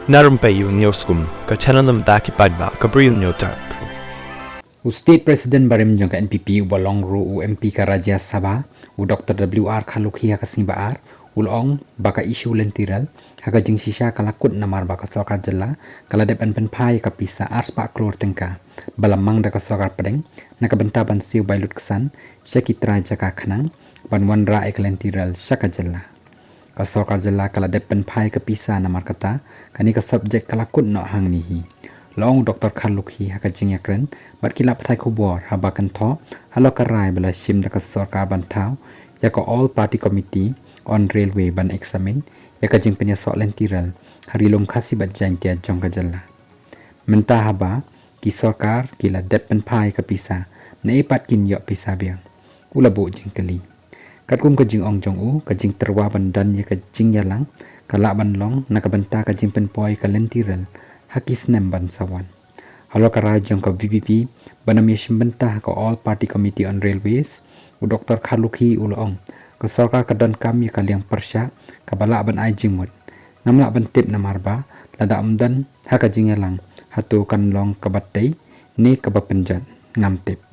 Na Rympei U ka channel nabynta ki paidbah ka Bri U Hynñiewtrep. State President barim jong ka NPP balong ru u MP ka Rajya Sabha u Dr Kharlukhi ha kasing baar ulong baka isu lentiral ha jing sisa kalakut namar baka sarkar jela kala depan penpai ka pisa ars pak klor tengka balamang da ka sarkar pedeng nakabenta ban siu bailut kesan syakitra jaka khanang ban wanra ek lentiral syaka jela ka sarkar jela kala depan pai ka pisa namar kata kani ka subjek kalakut no hang nihi Long Dr Kharlukhi ha jing yakren bat kilap thai khubor ha bakan tho halor karai bala shim da ka sarkar ban thau yaka all party committee on railway ban examine yaka jing penya so lentiral harilum Khasi Jaintia jong ka jalla menta haba ki sarkar kila depan pai ka pisa na ipat kin yo pisa biang ulabu jing kali katkum ka jing ong jong u ka jing terwa ban dan yaka jing yalang kala ban long nakabenta ka jing Pynpaw ka lentiral hakis nemban sawan halor karai jong ka VPP banam yashim benta ka all party committee on railways u Dr Kharlukhi ulong ka sarkar ka dan kam ya kaliang persya ka bala ban ai jingmut ngamla ban tip na marba lada amdan ha ka jing yalang hatu kan long ka batai ne ka bapenjat ngam tip